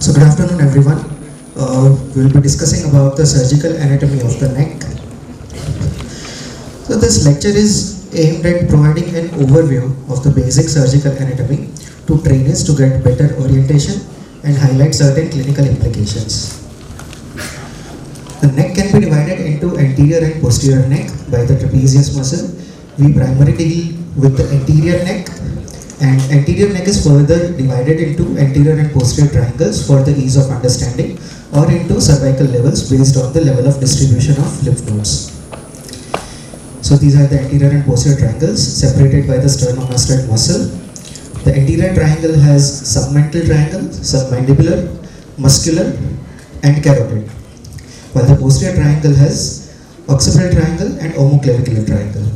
So good afternoon everyone. We'll be discussing about the surgical anatomy of the neck. So this lecture is aimed at providing an overview of the basic surgical anatomy to trainees to get better orientation and highlight certain clinical implications. The neck can be divided into anterior and posterior neck by the trapezius muscle. We primarily deal with the anterior neck, and anterior neck is further divided into anterior and posterior triangles for the ease of understanding, or into cervical levels based on the level of distribution of lymph nodes. So these are the anterior and posterior triangles separated by the sternomastoid muscle. The anterior triangle has submental triangle, submandibular, muscular and carotid, while the posterior triangle has occipital triangle and omonclavicular triangle.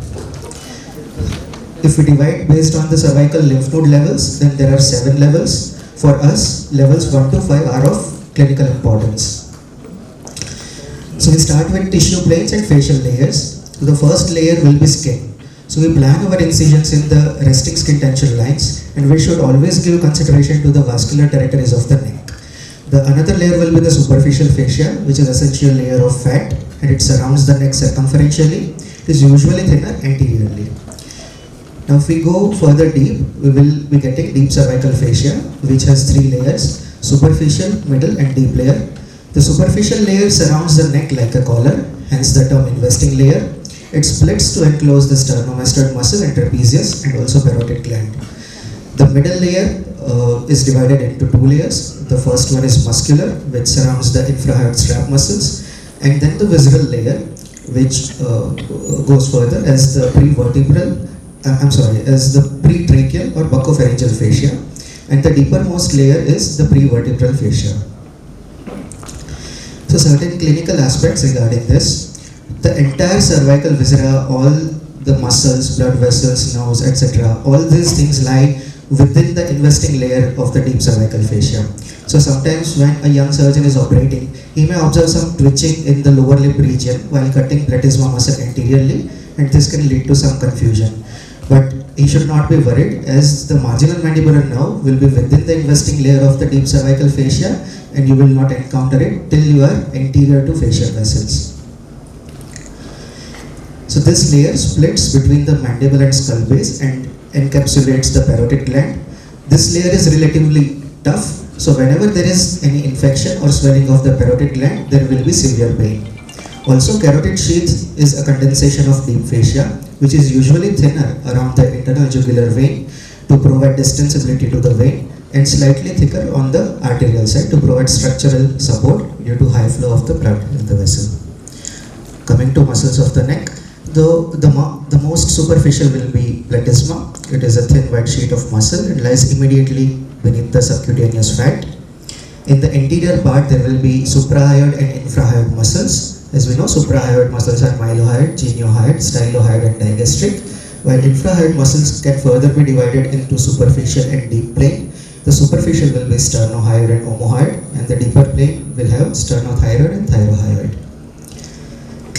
If we divide based on the cervical lymph node levels, then there are 7 levels. For us, levels 1 to 5 are of clinical importance. So we start with tissue planes and facial layers. So the first layer will be skin. So we plan our incisions in the resting skin tension lines, and we should always give consideration to the vascular territories of the neck. The another layer will be the superficial fascia, which is essential layer of fat, and it surrounds the neck circumferentially. It is usually thinner anteriorly. Now if we go further deep, we will be getting deep cervical fascia, which has 3 layers: superficial, middle and deep layer. The superficial layer surrounds the neck like a collar, hence the term investing layer. It splits to enclose the sternomastoid muscle and trapezius and also parotid gland. The middle layer is divided into 2 layers. The first one is muscular, which surrounds the infrahyoid strap muscles, and then the visceral layer, which goes further as the as the pretracheal or buccopharyngeal fascia, and the deepermost layer is the prevertebral fascia. So certain clinical aspects regarding this: the entire cervical viscera, all the muscles, blood vessels, nose, etc., all these things lie within the investing layer of the deep cervical fascia. So sometimes when a young surgeon is operating, he may observe some twitching in the lower lip region while cutting platysma muscle anteriorly, and this can lead to some confusion. But he should not be worried, as the marginal mandibular nerve will be within the investing layer of the deep cervical fascia, and you will not encounter it till you are anterior to facial vessels. So this layer splits between the mandible and skull base and encapsulates the parotid gland. This layer is relatively tough, so whenever there is any infection or swelling of the parotid gland, there will be severe pain. Also, carotid sheath is a condensation of deep fascia, which is usually thinner around the internal jugular vein to provide distensibility to the vein, and slightly thicker on the arterial side to provide structural support due to high flow of the blood in the vessel. Coming to muscles of the neck, the most superficial will be platysma. It is a thin white sheet of muscle and lies immediately beneath the subcutaneous fat. In the anterior part, there will be suprahyoid and infrahyoid muscles. As we know, suprahyoid muscles are mylohyoid, geniohyoid, stylohyoid and digastric, while infrahyoid muscles can further be divided into superficial and deep plane. The superficial will be sternohyoid and omohyoid, and the deeper plane will have sternothyroid and thyrohyoid.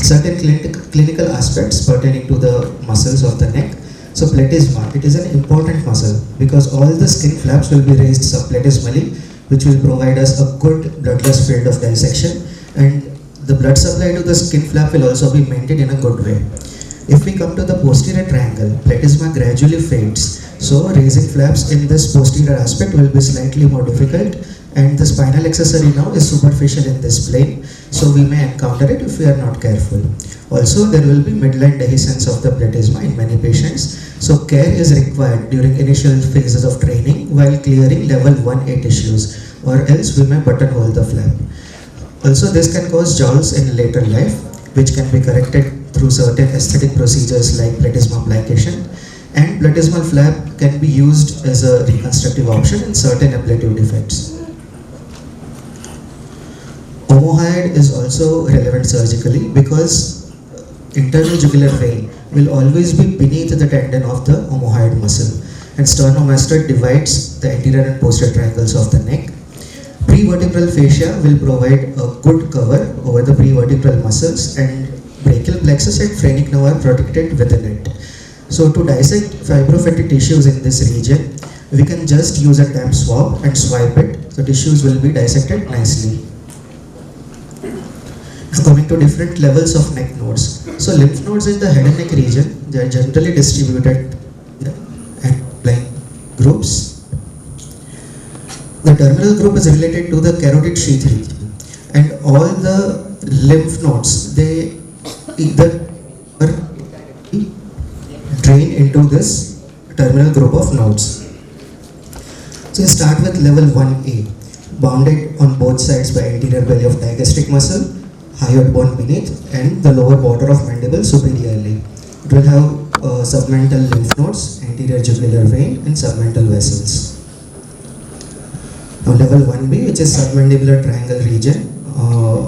Certain clinical aspects pertaining to the muscles of the neck. So platysma, it is an important muscle because all the skin flaps will be raised subplatysmally, which will provide us a good bloodless field of dissection, and the blood supply to the skin flap will also be maintained in a good way. If we come to the posterior triangle, platysma gradually fades, so raising flaps in this posterior aspect will be slightly more difficult, and the spinal accessory now is superficial in this plane, so we may encounter it if we are not careful. Also, there will be midline dehiscence of the platysma in many patients, so care is required during initial phases of training while clearing level 1A tissues, or else we may buttonhole the flap. Also, this can cause jowls in later life, which can be corrected through certain aesthetic procedures like platysma plication, and platysmal flap can be used as a reconstructive option in certain ablative defects. Omohyoid is also relevant surgically because internal jugular vein will always be beneath the tendon of the omohyoid muscle, and sternomastoid divides the anterior and posterior triangles of the neck. Prevertebral fascia will provide a good cover over the prevertebral muscles, and brachial plexus and phrenic nerve are protected within it. So to dissect fibrofatty tissues in this region, we can just use a TAMP swab and swipe it. So the tissues will be dissected nicely. Now coming to different levels of neck nodes. So lymph nodes in the head and neck region, they are generally distributed at line groups. The terminal group is related to the carotid sheath region, and all the lymph nodes, they either drain into this terminal group of nodes. So we start with level 1A, bounded on both sides by anterior belly of digastric muscle, hyoid bone beneath, and the lower border of mandible superiorly. It will have submental lymph nodes, anterior jugular vein, and submental vessels. Now level 1B, which is submandibular triangle region,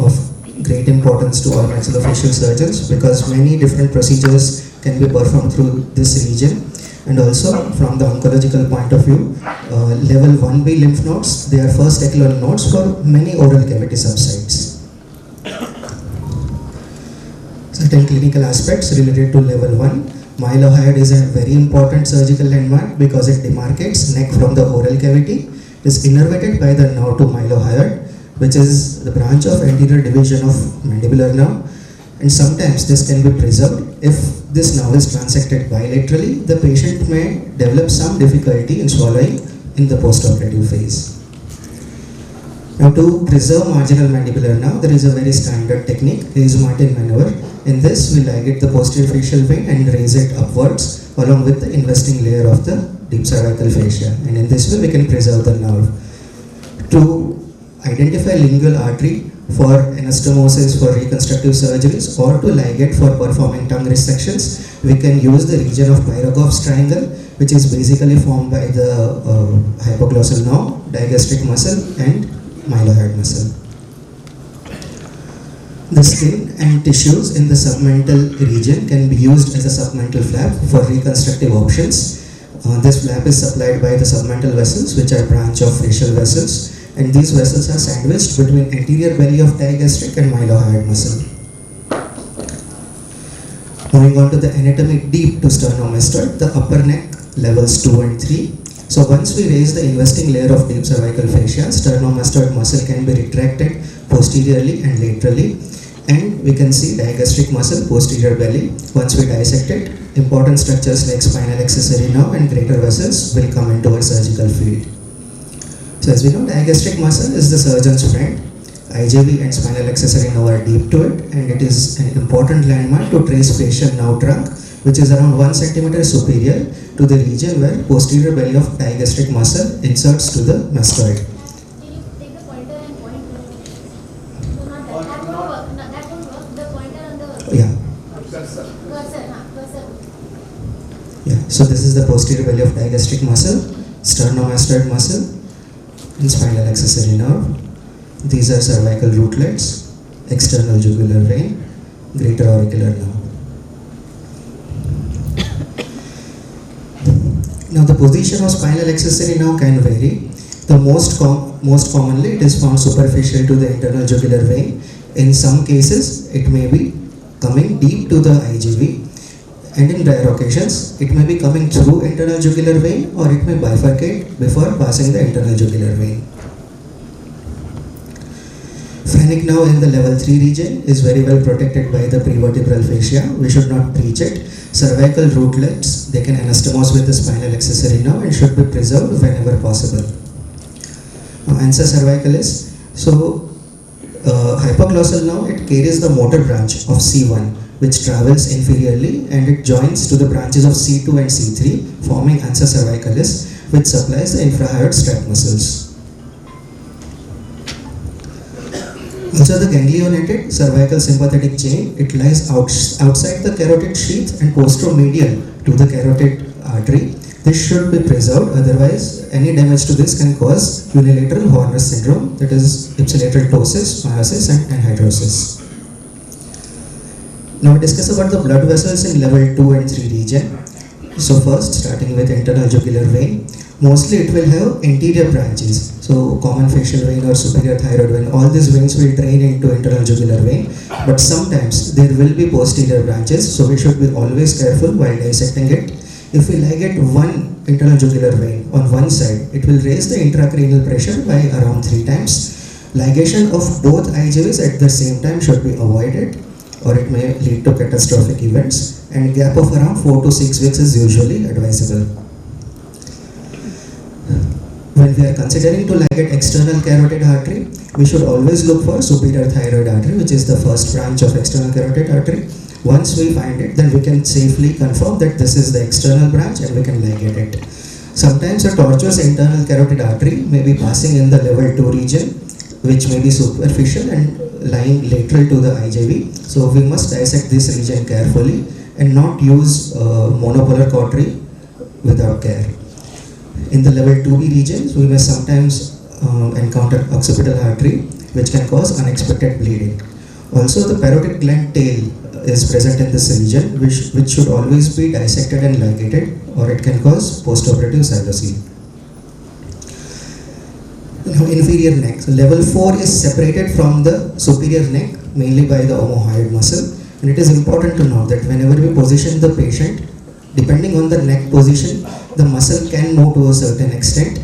of great importance to all maxillofacial surgeons because many different procedures can be performed through this region. And also from the oncological point of view, level 1B lymph nodes, they are first echelon nodes for many oral cavity subsites. Certain clinical aspects related to level 1. Mylohyoid is a very important surgical landmark because it demarcates neck from the oral cavity. It is innervated by the nerve to mylohyoid, which is the branch of anterior division of mandibular nerve. And sometimes this can be preserved. If this nerve is transected bilaterally, the patient may develop some difficulty in swallowing in the postoperative phase. Now to preserve marginal mandibular nerve, there is a very standard technique, Hayes-Martin maneuver. In this, we ligate the posterior facial vein and raise it upwards along with the investing layer of the deep cervical fascia. And in this way, we can preserve the nerve. To identify lingual artery for anastomosis for reconstructive surgeries or to ligate for performing tongue resections, we can use the region of Pyrogoff's triangle, which is basically formed by the hypoglossal nerve, digastric muscle, and mylohyoid muscle. The skin and tissues in the submental region can be used as a submental flap for reconstructive options. This flap is supplied by the submental vessels, which are branch of facial vessels, and these vessels are sandwiched between anterior belly of digastric and mylohyoid muscle. Moving on to the anatomy deep to sternomastoid, the upper neck levels 2 and 3. So once we raise the investing layer of deep cervical fascia, sternomastoid muscle can be retracted posteriorly and laterally, and we can see digastric muscle, posterior belly. Once we dissect it, important structures like spinal accessory nerve and greater vessels will come into our surgical field. So as we know, digastric muscle is the surgeon's friend. IJV and spinal accessory nerve are deep to it, and it is an important landmark to trace facial nerve trunk, which is around 1 centimeter superior to the region where posterior belly of digastric muscle inserts to the mastoid. Yeah, so this is the posterior belly of digastric muscle, sternomastoid muscle, and spinal accessory nerve. These are cervical rootlets, external jugular vein, greater auricular nerve. Now the position of spinal accessory nerve can vary. The most commonly it is found superficial to the internal jugular vein. In some cases it may be coming deep to the IJV, and in rare occasions it may be coming through internal jugular vein or it may bifurcate before passing the internal jugular vein. Phrenic nerve in the level 3 region is very well protected by the prevertebral fascia. We should not breach it. Cervical rootlets, they can anastomose with the spinal accessory nerve and should be preserved whenever possible. Now ansa cervicalis, so hypoglossal nerve, it carries the motor branch of C1, which travels inferiorly and it joins to the branches of C2 and C3, forming ansa cervicalis, which supplies the infrahyoid strap muscles. Also the ganglionated cervical sympathetic chain, it lies outside the carotid sheath and posteromedial to the carotid artery. This should be preserved, otherwise any damage to this can cause unilateral Horner syndrome, that is ipsilateral ptosis, meiosis and anhidrosis. Now we discuss about the blood vessels in level 2 and 3 region. So first, starting with internal jugular vein, mostly it will have anterior branches. So common facial vein or superior thyroid vein, all these veins will drain into internal jugular vein, but sometimes there will be posterior branches, so we should be always careful while dissecting it. If we ligate one internal jugular vein on one side, it will raise the intracranial pressure by around 3 times. Ligation of both IJVs at the same time should be avoided, or it may lead to catastrophic events, and gap of around 4 to 6 weeks is usually advisable. When we are considering to ligate external carotid artery, we should always look for superior thyroid artery, which is the first branch of external carotid artery. Once we find it, then we can safely confirm that this is the external branch and we can ligate it. Sometimes a tortuous internal carotid artery may be passing in the level 2 region, which may be superficial and lying lateral to the IJV. So we must dissect this region carefully and not use monopolar cautery without care. In the level 2B regions, we may sometimes encounter occipital artery, which can cause unexpected bleeding. Also, the parotid gland tail is present in this region, which should always be dissected and ligated, or it can cause postoperative psilocybin. Now, inferior neck. So level 4 is separated from the superior neck mainly by the omohyoid muscle, and it is important to note that whenever we position the patient, depending on the neck position, the muscle can move to a certain extent,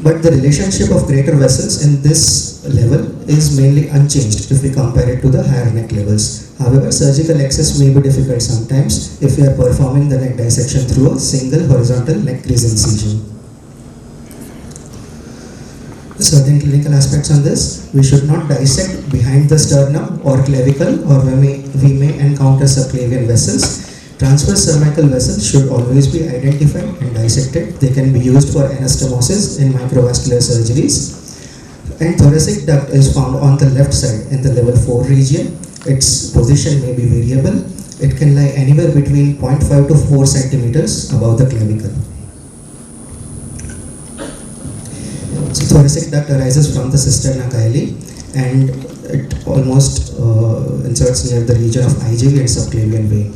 but the relationship of greater vessels in this level is mainly unchanged if we compare it to the higher neck levels. However, surgical access may be difficult sometimes if we are performing the neck dissection through a single horizontal neck crease incision. Certain clinical aspects on this: we should not dissect behind the sternum or clavicle, or we may encounter subclavian vessels. Transverse cervical vessels should always be identified and dissected. They can be used for anastomosis in microvascular surgeries. And thoracic duct is found on the left side in the level 4 region. Its position may be variable. It can lie anywhere between 0.5 to 4 centimeters above the clavicle. So thoracic duct arises from the cisterna chyli, and it almost inserts near the region of IJV and subclavian vein.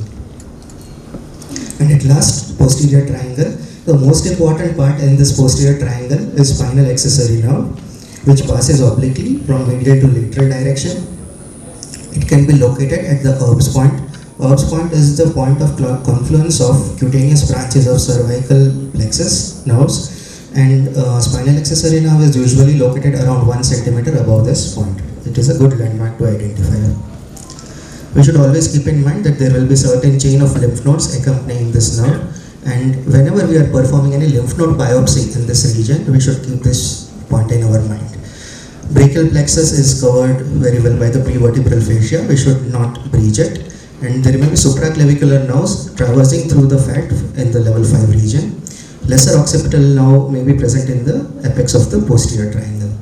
And at last, posterior triangle. The most important part in this posterior triangle is spinal accessory nerve, which passes obliquely from medial to lateral direction. It can be located at the Erb's point. Erb's point is the point of confluence of cutaneous branches of cervical plexus nerves, and spinal accessory nerve is usually located around 1 centimeter above this point. It is a good landmark to identify. We should always keep in mind that there will be certain chain of lymph nodes accompanying this nerve, and whenever we are performing any lymph node biopsy in this region, we should keep this point in our mind. Brachial plexus is covered very well by the prevertebral fascia. We should not breach it, and there may be supraclavicular nerves traversing through the fat in the level 5 region. Lesser occipital nerve may be present in the apex of the posterior triangle.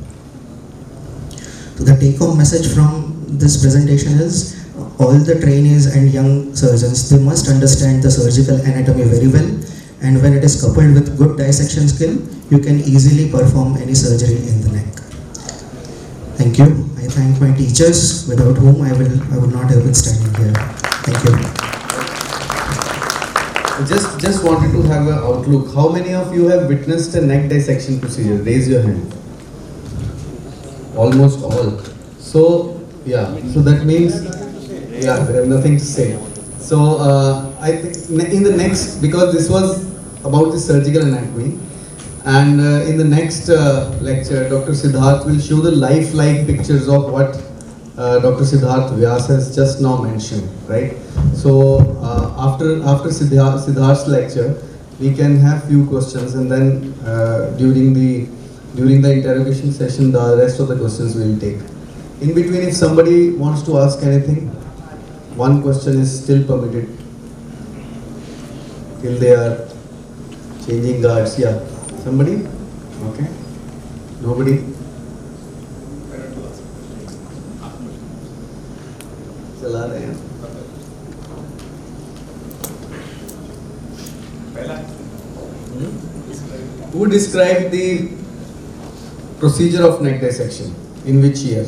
So the take-home message from this presentation is, all the trainees and young surgeons, they must understand the surgical anatomy very well, and when it is coupled with good dissection skill, you can easily perform any surgery in the neck. Thank you. I thank my teachers, without whom I would not have been standing here. Thank you. Just wanted to have an outlook. How many of you have witnessed a neck dissection procedure? Raise your hand. Almost all. So yeah. So that means yeah, I have nothing to say. So I think in the next, because this was about the surgical anatomy, and in the next lecture, Dr. Siddharth will show the lifelike pictures of what Dr. Siddharth Vyas has just now mentioned, right? So after Siddharth's lecture, we can have few questions, and then during the interrogation session, the rest of the questions we will take. In between, if somebody wants to ask anything, one question is still permitted till they are changing guards. Yeah, somebody? Okay. Nobody? चला रहे हैं. Who described the procedure of neck dissection? In which year?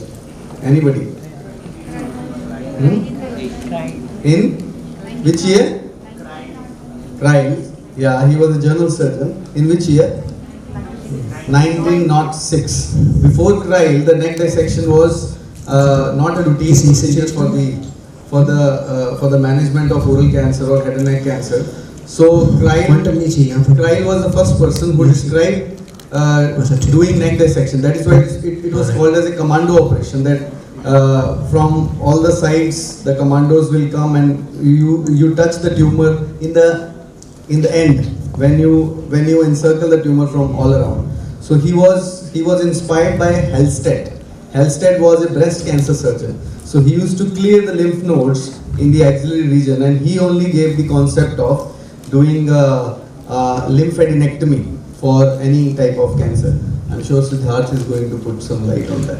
Anybody? In which year? Cryle. Yeah, he was a general surgeon. In which year? 1906. Before Cryle, the neck dissection was not a routine procedure for the management of oral cancer or head and neck cancer. So Kreil quantum नीचे यहाँ पर Kreil was the first person who described doing neck dissection. That is why it was called as a commando operation. That from all the sides the commandos will come and you touch the tumor in the end when you encircle the tumor from all around. So he was inspired by Halsted. Halsted was a breast cancer surgeon. So he used to clear the lymph nodes in the axillary region, and he only gave the concept of doing lymphadenectomy for any type of cancer. I'm sure Siddharth is going to put some light on that.